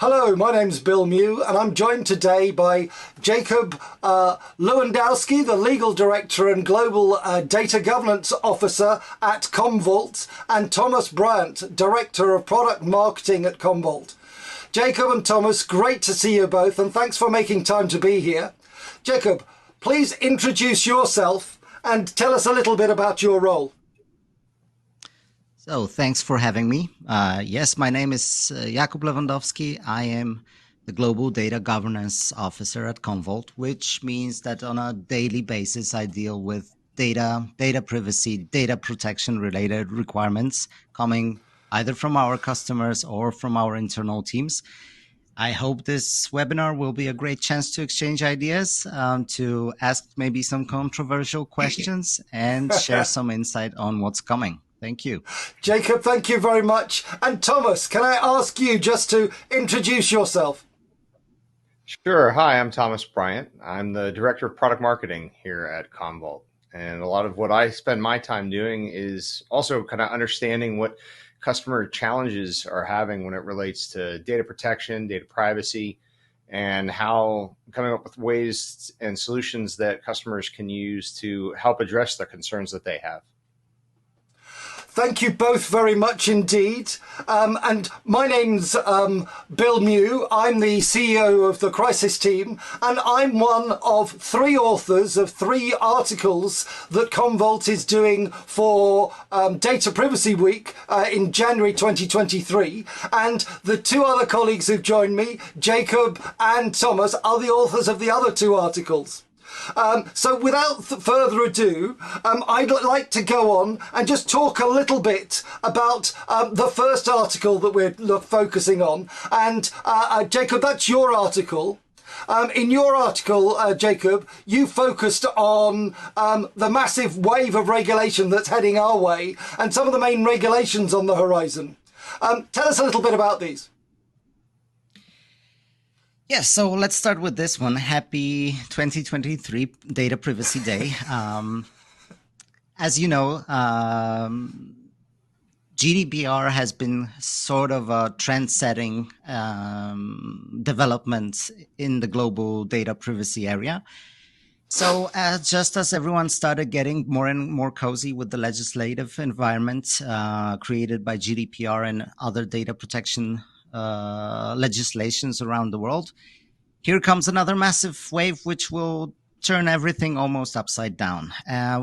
Hello, my name's Bill Mew, and I'm joined today by Jakub Lewandowski, the Legal Director and Global Data Governance Officer at Commvault, and Thomas Bryant, Director of Product Marketing at Commvault. Jakub and Thomas, great to see you both, and thanks for making time to be here. Jakub, please introduce yourself and tell us a little bit about your role. So thanks for having me. Yes, my name is Jakub Lewandowski. I am the Global Data Governance Officer at Commvault, which means that on a daily basis, I deal with data privacy, data protection related requirements coming either from our customers or from our internal teams. I hope this webinar will be a great chance to exchange ideas, to ask maybe some controversial questions and share some insight on what's coming. Thank you. Jakub, thank you very much. And Thomas, can I ask you just to introduce yourself? Sure. Hi, I'm Thomas Bryant. I'm the Director of Product Marketing here at Commvault. And a lot of what I spend my time doing is also kind of understanding what customer challenges are having when it relates to data protection, data privacy, and how coming up with ways and solutions that customers can use to help address the concerns that they have. Thank you both very much indeed. And my name's Bill Mew. I'm the CEO of the Crisis Team, and I'm one of 3 authors of 3 articles that Commvault is doing for Data Privacy Week in January 2023. And the 2 other colleagues who've joined me, Jakub and Thomas, are the authors of the other 2 articles. So without further ado, I'd like to go on and just talk a little bit about the first article that we're focusing on. And Jakub, that's your article. In your article, Jakub, you focused on the massive wave of regulation that's heading our way and some of the main regulations on the horizon. Tell us a little bit about these. Yes, so let's start with this one. Happy 2023 Data Privacy Day. As you know, GDPR has been sort of a trend-setting development in the global data privacy area. So just as everyone started getting more and more cozy with the legislative environment created by GDPR and other data protection legislations around the world, here comes another massive wave which will turn everything almost upside down.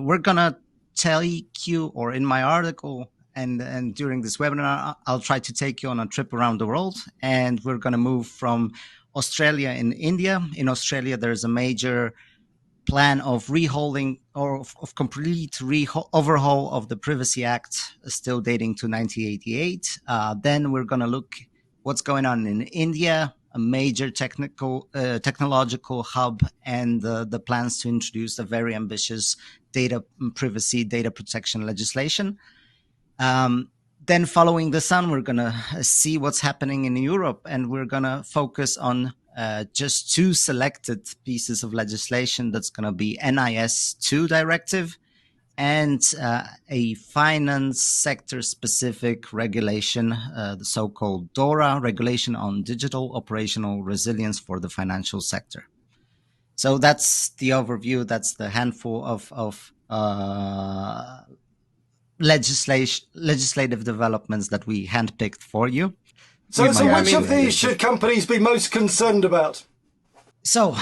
We're gonna tell you, or in my article and during this webinar, I'll try to take you on a trip around the world, and we're gonna move from Australia and India. In Australia, there's a major plan of reholding or of complete overhaul of the Privacy Act, still dating to 1988. Then we're gonna look what's going on in India, a major technological hub, and the plans to introduce a very ambitious data privacy, data protection legislation. Then following the sun, we're going to see what's happening in Europe, and we're going to focus on just 2 selected pieces of legislation. That's going to be NIS2 directive and a finance sector specific regulation, the so-called DORA, regulation on digital operational resilience for the financial sector. So that's the overview. That's the handful of legislative developments that we handpicked for you. So which of these should companies be most concerned about? So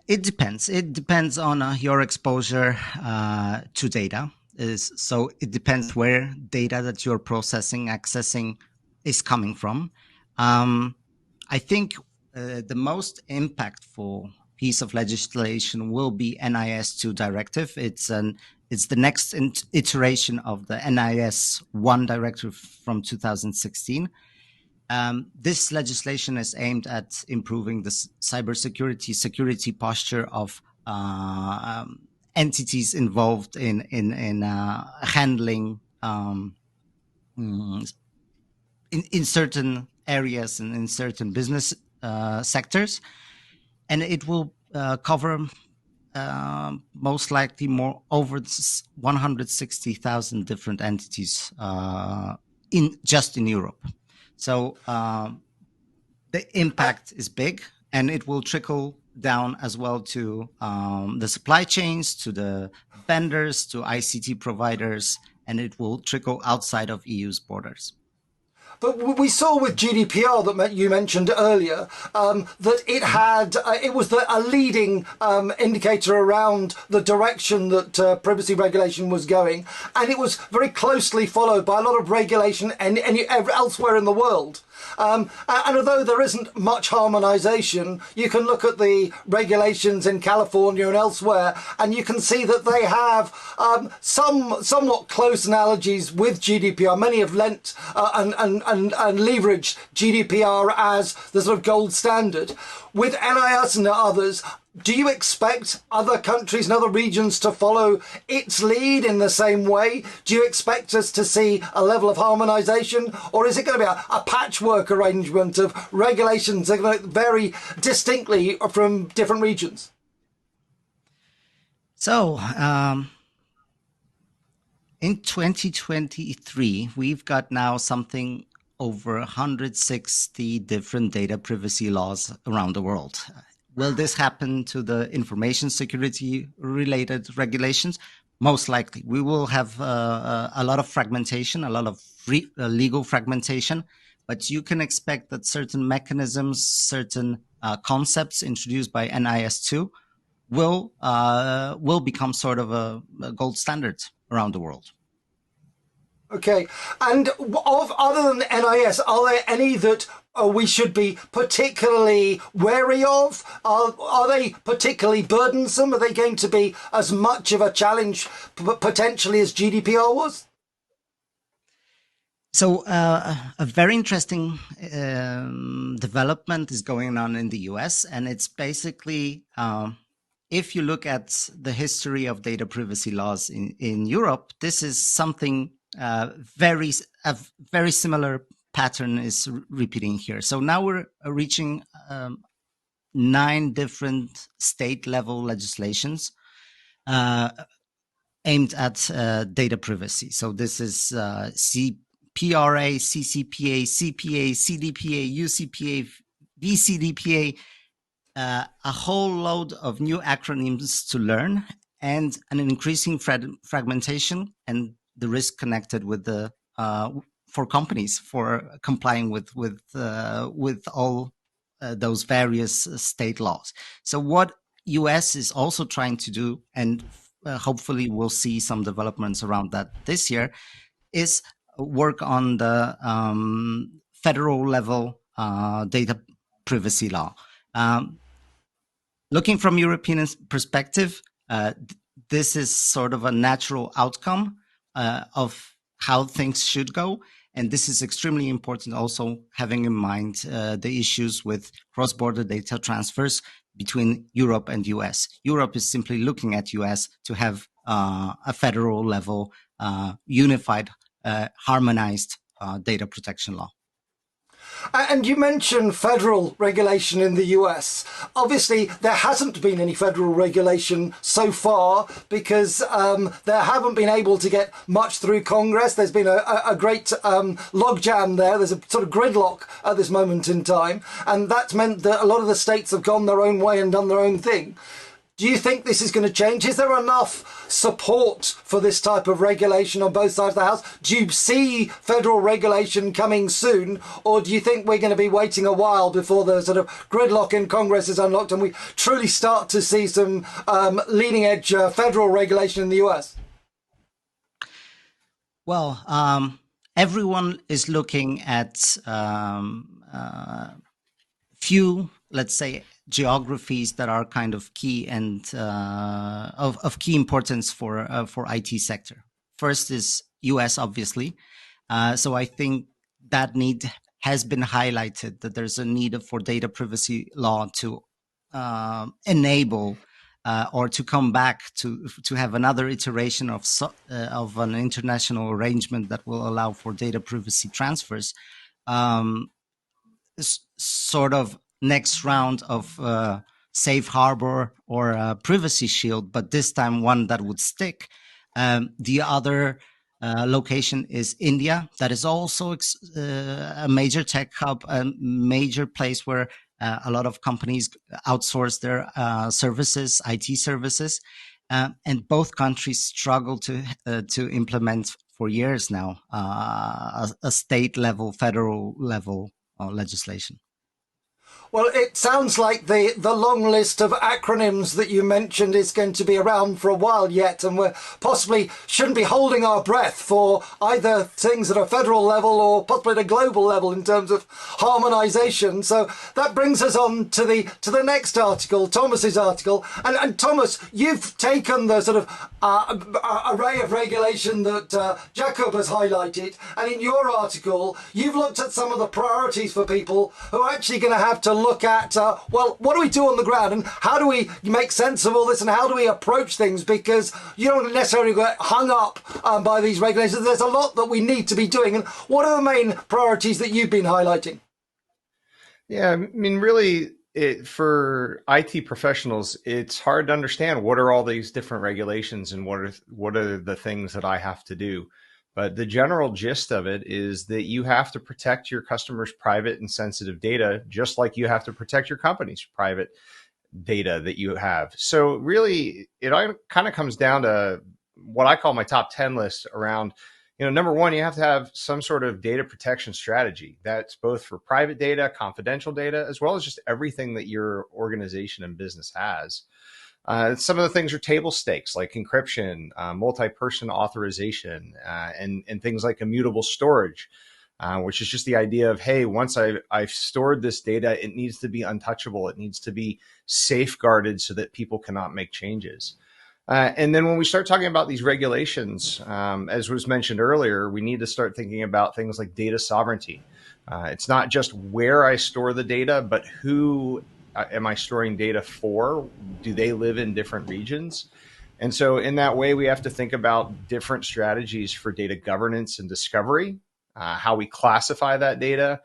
it depends. It depends on your exposure to data. So it depends where data that you're processing, accessing is coming from. I think the most impactful piece of legislation will be NIS2 directive. It's the next iteration of the NIS1 directive from 2016. This legislation is aimed at improving the cybersecurity security posture of entities involved in handling in certain areas and in certain business sectors, and it will cover most likely over 160,000 different entities in Europe. So The impact is big, and it will trickle down as well to the supply chains, to the vendors, to ICT providers, and it will trickle outside of EU's borders. But we saw with GDPR that you mentioned earlier that it had it was a leading indicator around the direction that privacy regulation was going, and it was very closely followed by a lot of regulation and elsewhere in the world. And although there isn't much harmonization, you can look at the regulations in California and elsewhere, and you can see that they have somewhat close analogies with GDPR. Many have lent and leveraged GDPR as the sort of gold standard. With NIS and others, do you expect other countries and other regions to follow its lead in the same way? Do you expect us to see a level of harmonisation, or is it going to be a patchwork arrangement of regulations that are going to vary distinctly from different regions? So, in 2023, we've got now something over 160 different data privacy laws around the world. Will this happen to the information security related regulations? Most likely. We will have a lot of fragmentation, a lot of legal fragmentation, but you can expect that certain mechanisms, certain concepts introduced by NIS2 will become sort of a gold standard around the world. Okay, and other than NIS, are there any that we should be particularly wary of? Are they particularly burdensome? Are they going to be as much of a challenge potentially as GDPR was? So a very interesting development is going on in the US, and it's basically, if you look at the history of data privacy laws in Europe, this is something a very similar pattern is repeating here. So now we're reaching 9 different state level legislations aimed at data privacy. So this is CPRA, CCPA, CPA, CDPA, UCPA, VCDPA, a whole load of new acronyms to learn, and an increasing fragmentation and the risk connected with the for companies for complying with all those various state laws. So what US is also trying to do, and hopefully we'll see some developments around that this year, is work on the federal level data privacy law. Looking from European perspective, this is sort of a natural outcome of how things should go. And this is extremely important also having in mind the issues with cross-border data transfers between Europe and US. Europe is simply looking at US to have a federal level, unified, harmonized data protection law. And you mentioned federal regulation in the US. Obviously, there hasn't been any federal regulation so far because they haven't been able to get much through Congress. There's been a great logjam there. There's a sort of gridlock at this moment in time. And that's meant that a lot of the states have gone their own way and done their own thing. Do you think this is going to change? Is there enough support for this type of regulation on both sides of the House? Do you see federal regulation coming soon? Or do you think we're going to be waiting a while before the sort of gridlock in Congress is unlocked and we truly start to see some leading edge federal regulation in the US? Well, everyone is looking at few, let's say, geographies that are kind of key and of key importance for IT sector. First is US, obviously. So I think that need has been highlighted, that there's a need for data privacy law to enable or to come back to have another iteration of an international arrangement that will allow for data privacy transfers. Sort of next round of safe harbor or privacy shield, but this time one that would stick. The other location is India. That is also a major tech hub, a major place where a lot of companies outsource their services, IT services, and both countries struggle to implement for years now a state level, federal level legislation. Well, it sounds like the long list of acronyms that you mentioned is going to be around for a while yet, and we possibly shouldn't be holding our breath for either things at a federal level or possibly at a global level in terms of harmonisation. So that brings us on to the next article, Thomas's article. And Thomas, you've taken the sort of array of regulation that Jakub has highlighted, and in your article, you've looked at some of the priorities for people who are actually going to have to look at, well, what do we do on the ground and how do we make sense of all this and how do we approach things? Because you don't necessarily get hung up by these regulations. There's a lot that we need to be doing. And what are the main priorities that you've been highlighting? Yeah, I mean, really, for IT professionals, it's hard to understand what are all these different regulations and what are the things that I have to do. But the general gist of it is that you have to protect your customers' private and sensitive data, just like you have to protect your company's private data that you have. So really, it kind of comes down to what I call my top 10 list around, number one, you have to have some sort of data protection strategy. That's both for private data, confidential data, as well as just everything that your organization and business has. Some of the things are table stakes like encryption, multi-person authorization, and things like immutable storage, which is just the idea of, hey, once I've stored this data, it needs to be untouchable. It needs to be safeguarded so that people cannot make changes. And then when we start talking about these regulations, as was mentioned earlier, we need to start thinking about things like data sovereignty. It's not just where I store the data, but who am I storing data for? Do they live in different regions? And so in that way, we have to think about different strategies for data governance and discovery, how we classify that data,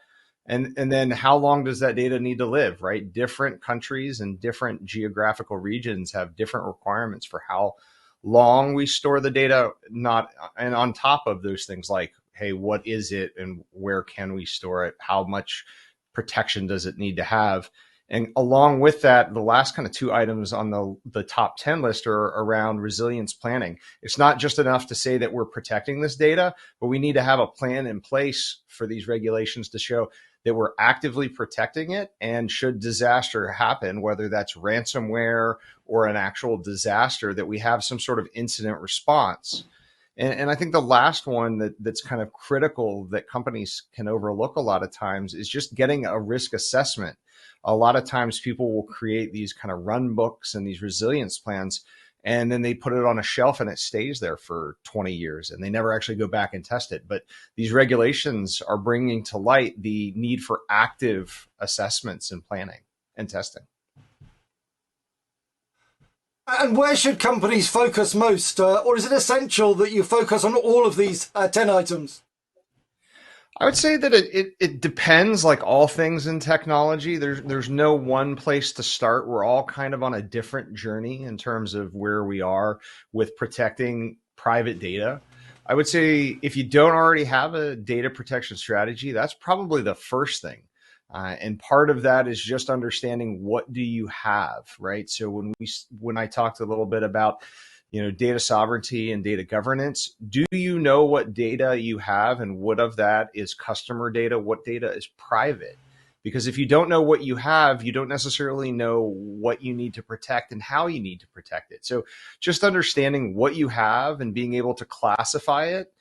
and then how long does that data need to live, right? Different countries and different geographical regions have different requirements for how long we store the data, and on top of those things like, hey, what is it and where can we store it? How much protection does it need to have? And along with that, the last kind of two items on the top 10 list are around resilience planning. It's not just enough to say that we're protecting this data, but we need to have a plan in place for these regulations to show that we're actively protecting it. And should disaster happen, whether that's ransomware or an actual disaster, that we have some sort of incident response. And I think the last one that's kind of critical that companies can overlook a lot of times is just getting a risk assessment. A lot of times people will create these kind of run books and these resilience plans, and then they put it on a shelf and it stays there for 20 years and they never actually go back and test it. But these regulations are bringing to light the need for active assessments and planning and testing. And where should companies focus most? Or is it essential that you focus on all of these 10 items? I would say that it depends, like all things in technology. There's no one place to start. We're all kind of on a different journey in terms of where we are with protecting private data. I would say if you don't already have a data protection strategy, that's probably the first thing. And part of that is just understanding what do you have, right? So when I talked a little bit about data sovereignty and data governance, do you know what data you have and what of that is customer data, what data is private? Because if you don't know what you have, you don't necessarily know what you need to protect and how you need to protect it. So just understanding what you have and being able to classify it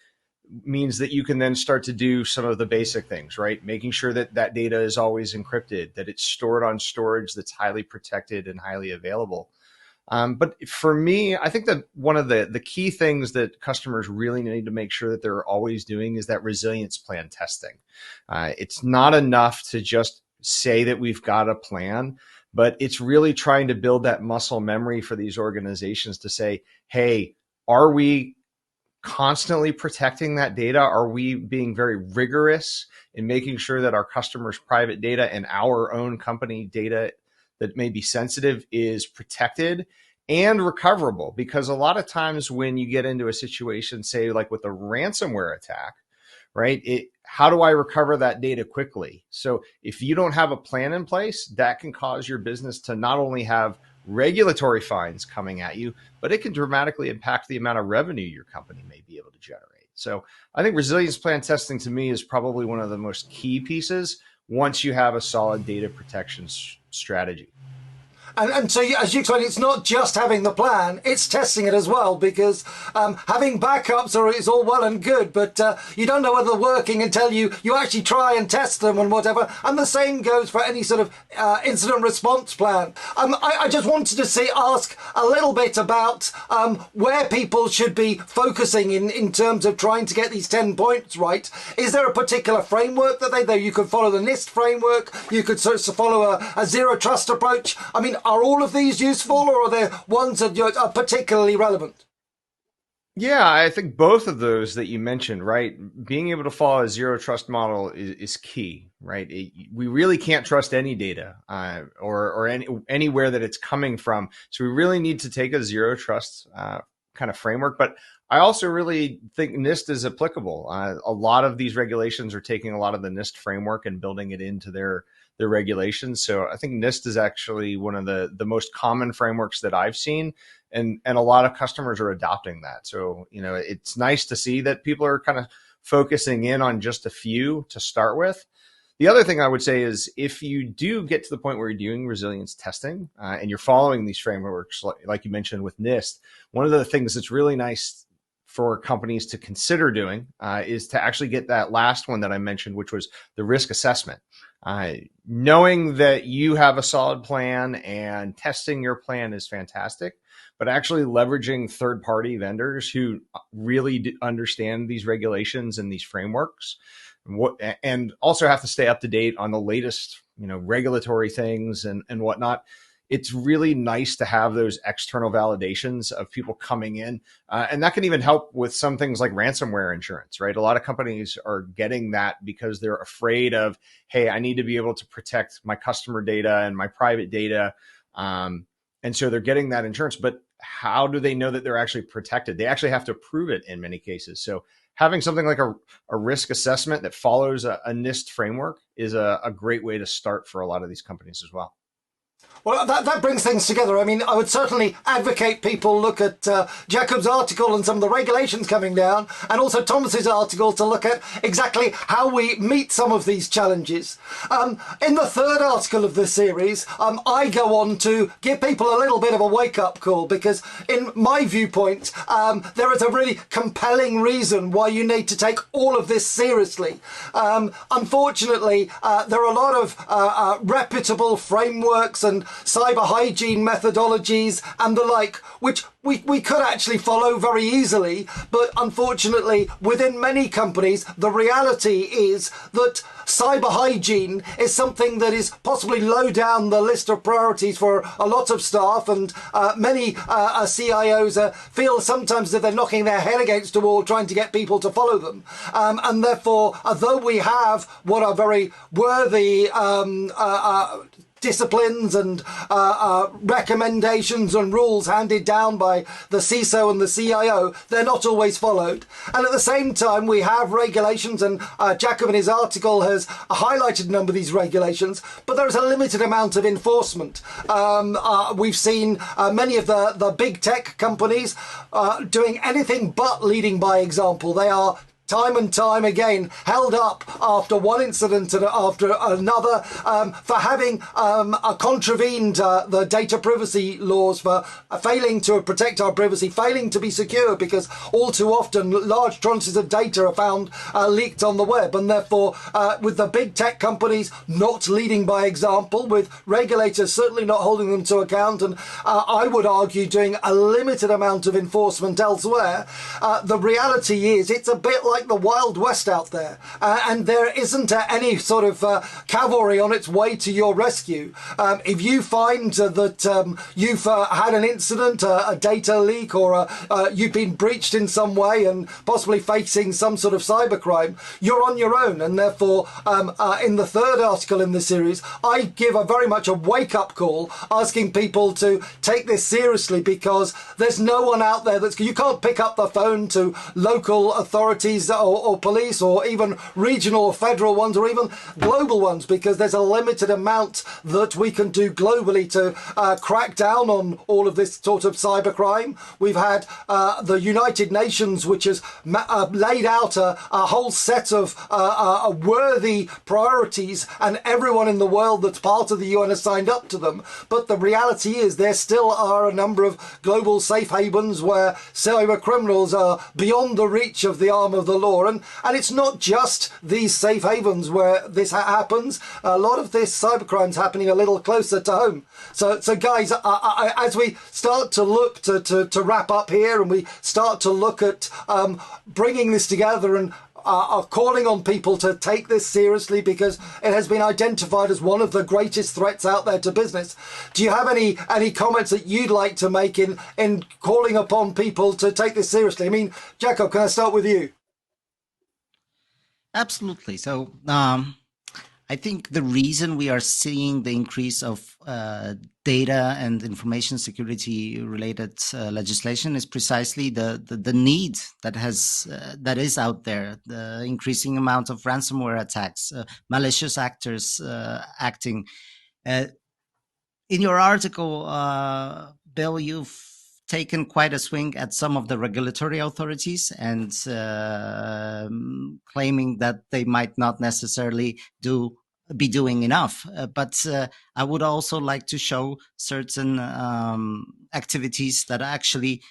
means that you can then start to do some of the basic things, right? Making sure that that data is always encrypted, that it's stored on storage that's highly protected and highly available. But for me, I think that one of the key things that customers really need to make sure that they're always doing is that resilience plan testing. It's not enough to just say that we've got a plan, but it's really trying to build that muscle memory for these organizations to say, hey, are we constantly protecting that data? Are we being very rigorous in making sure that our customers' private data and our own company data that may be sensitive is protected? and recoverable, because a lot of times when you get into a situation, say like with a ransomware attack, right? How do I recover that data quickly? So if you don't have a plan in place, that can cause your business to not only have regulatory fines coming at you, but it can dramatically impact the amount of revenue your company may be able to generate. So I think resilience plan testing to me is probably one of the most key pieces once you have a solid data protection strategy. And so, as you explained, it's not just having the plan, it's testing it as well, because having backups is all well and good, but you don't know whether they're working until you actually try and test them and whatever. And the same goes for any sort of incident response plan. I just wanted to ask a little bit about where people should be focusing in terms of trying to get these 10 points right. Is there a particular framework that you could follow the NIST framework? You could sort of follow a zero trust approach. I mean, are all of these useful, or are there ones that are particularly relevant? Yeah, I think both of those that you mentioned, right? Being able to follow a zero trust model is key, right? We really can't trust any data or anywhere that it's coming from. So we really need to take a zero trust kind of framework. But I also really think NIST is applicable. A lot of these regulations are taking a lot of the NIST framework and building it into their regulations. So I think NIST is actually one of the most common frameworks that I've seen, and a lot of customers are adopting that. So, it's nice to see that people are kind of focusing in on just a few to start with. The other thing I would say is, if you do get to the point where you're doing resilience testing and you're following these frameworks, like you mentioned with NIST, one of the things that's really nice for companies to consider doing is to actually get that last one that I mentioned, which was the risk assessment. Knowing that you have a solid plan and testing your plan is fantastic, but actually leveraging third-party vendors who really understand these regulations and these frameworks, and also have to stay up to date on the latest, regulatory things and whatnot. It's really nice to have those external validations of people coming in. And that can even help with some things like ransomware insurance, right? A lot of companies are getting that because they're afraid of, hey, I need to be able to protect my customer data and my private data. And so they're getting that insurance. But how do they know that they're actually protected? They actually have to prove it in many cases. So having something like a risk assessment that follows a NIST framework is a great way to start for a lot of these companies as well. Well, that brings things together. I mean, I would certainly advocate people look at Jakub's article and some of the regulations coming down, and also Thomas's article to look at exactly how we meet some of these challenges. In the third article of this series, I go on to give people a little bit of a wake-up call, because in my viewpoint, there is a really compelling reason why you need to take all of this seriously. Unfortunately, there are a lot of reputable frameworks and cyber hygiene methodologies and the like, which we could actually follow very easily. But unfortunately, within many companies, the reality is that cyber hygiene is something that is possibly low down the list of priorities for a lot of staff, and many CIOs feel sometimes that they're knocking their head against a wall trying to get people to follow them. And therefore, although we have what are very worthy disciplines and recommendations and rules handed down by the CISO and the CIO, they're not always followed. And at the same time, we have regulations, and Jakub in his article has highlighted a number of these regulations, but there is a limited amount of enforcement. We've seen many of the big tech companies doing anything but leading by example. They are time and time again held up after one incident and after another for having contravened the data privacy laws, for failing to protect our privacy, failing to be secure, because all too often large tranches of data are found leaked on the web. And therefore, with the big tech companies not leading by example, with regulators certainly not holding them to account, and I would argue doing a limited amount of enforcement elsewhere, the reality is it's a bit like like the Wild West out there, and there isn't any sort of cavalry on its way to your rescue. If you find that you've had an incident, a data leak, or you've been breached in some way and possibly facing some sort of cybercrime, you're on your own. And therefore, in the third article in the series, I give very much a wake-up call, asking people to take this seriously, because there's no one out there you can't pick up the phone to local authorities or police, or even regional or federal ones, or even global ones, because there's a limited amount that we can do globally to crack down on all of this sort of cybercrime. We've had the United Nations, which has laid out a whole set of worthy priorities, and everyone in the world that's part of the UN has signed up to them. But the reality is there still are a number of global safe havens where cyber criminals are beyond the reach of the arm of the law. And it's not just these safe havens where this happens. A lot of this cybercrime's happening a little closer to home. So guys, as we start to look to wrap up here, and we start to look at bringing this together and are calling on people to take this seriously, because it has been identified as one of the greatest threats out there to business. Do you have any comments that you'd like to make in calling upon people to take this seriously? I mean, Jakub, can I start with you? Absolutely. So I think the reason we are seeing the increase of data and information security related legislation is precisely the need that is out there, the increasing amount of ransomware attacks, malicious actors acting. In your article, Bill, you've taken quite a swing at some of the regulatory authorities and claiming that they might not necessarily be doing enough. But I would also like to show certain activities that actually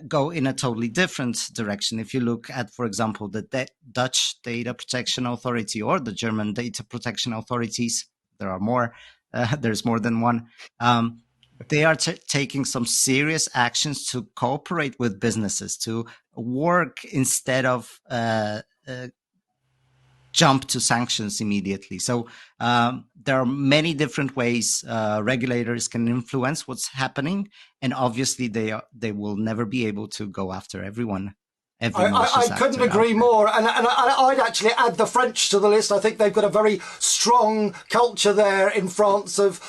go in a totally different direction. If you look at, for example, the Dutch Data Protection Authority or the German Data Protection Authorities, there are more, there's more than one. They are taking some serious actions to cooperate with businesses, to work instead of jump to sanctions immediately. So there are many different ways regulators can influence what's happening, and obviously they will never be able to go after everyone. I couldn't agree more, and I'd actually add the French to the list. I think they've got a very strong culture there in France of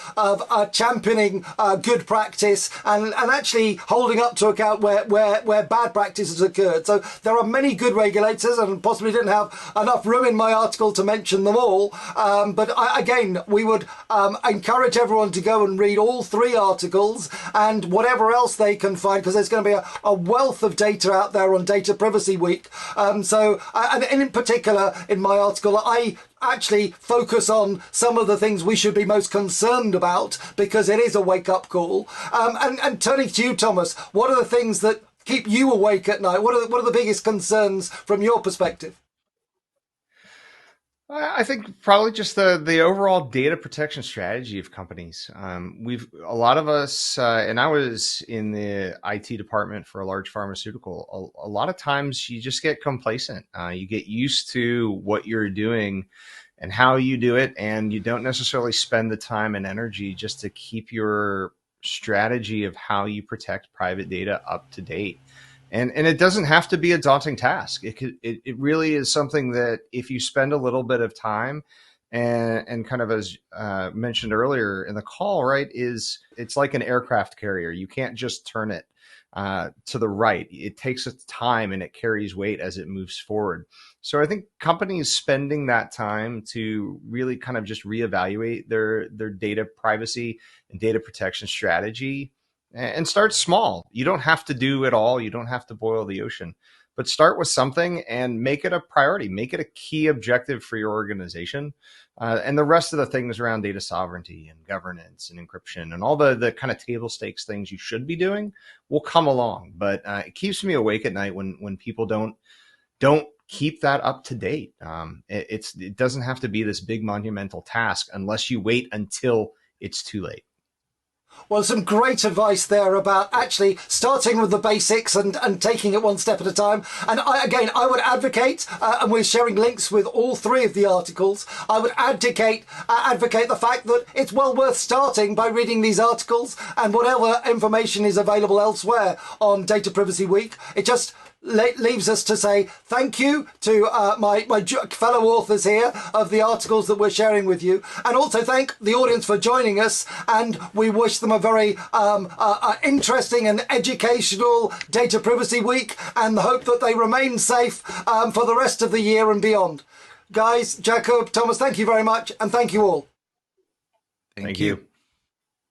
championing good practice and actually holding up to account where bad practices occurred. So there are many good regulators, and possibly didn't have enough room in my article to mention them all. But again, we would encourage everyone to go and read all three articles and whatever else they can find, because there's going to be a wealth of data out there on Data Privacy Week. And in particular, in my article, I actually focus on some of the things we should be most concerned about, because it is a wake-up call. And turning to you, Thomas, what are the things that keep you awake at night? What are the biggest concerns from your perspective? I think probably just the overall data protection strategy of companies. A lot of us, and I was in the IT department for a large pharmaceutical. A lot of times you just get complacent. You get used to what you're doing and how you do it, and you don't necessarily spend the time and energy just to keep your strategy of how you protect private data up to date. And it doesn't have to be a daunting task. It really is something that if you spend a little bit of time and kind of as mentioned earlier in the call, right, it's like an aircraft carrier. You can't just turn it to the right. It takes its time and it carries weight as it moves forward. So I think companies spending that time to really kind of just reevaluate their data privacy and data protection strategy, and start small. You don't have to do it all. You don't have to boil the ocean, but start with something and make it a priority. Make it a key objective for your organization. And the rest of the things around data sovereignty and governance and encryption and all the kind of table stakes things you should be doing will come along. But it keeps me awake at night when people don't keep that up to date. It doesn't have to be this big monumental task unless you wait until it's too late. Well, some great advice there about actually starting with the basics and taking it one step at a time. And I would advocate, and we're sharing links with all three of the articles, I would advocate the fact that it's well worth starting by reading these articles and whatever information is available elsewhere on Data Privacy Week. It just leaves us to say thank you to my fellow authors here of the articles that we're sharing with you, and also thank the audience for joining us, and we wish them a very interesting and educational Data Privacy Week, and hope that they remain safe for the rest of the year and beyond. Guys, Jakub, Thomas, thank you very much, and thank you all. Thank you.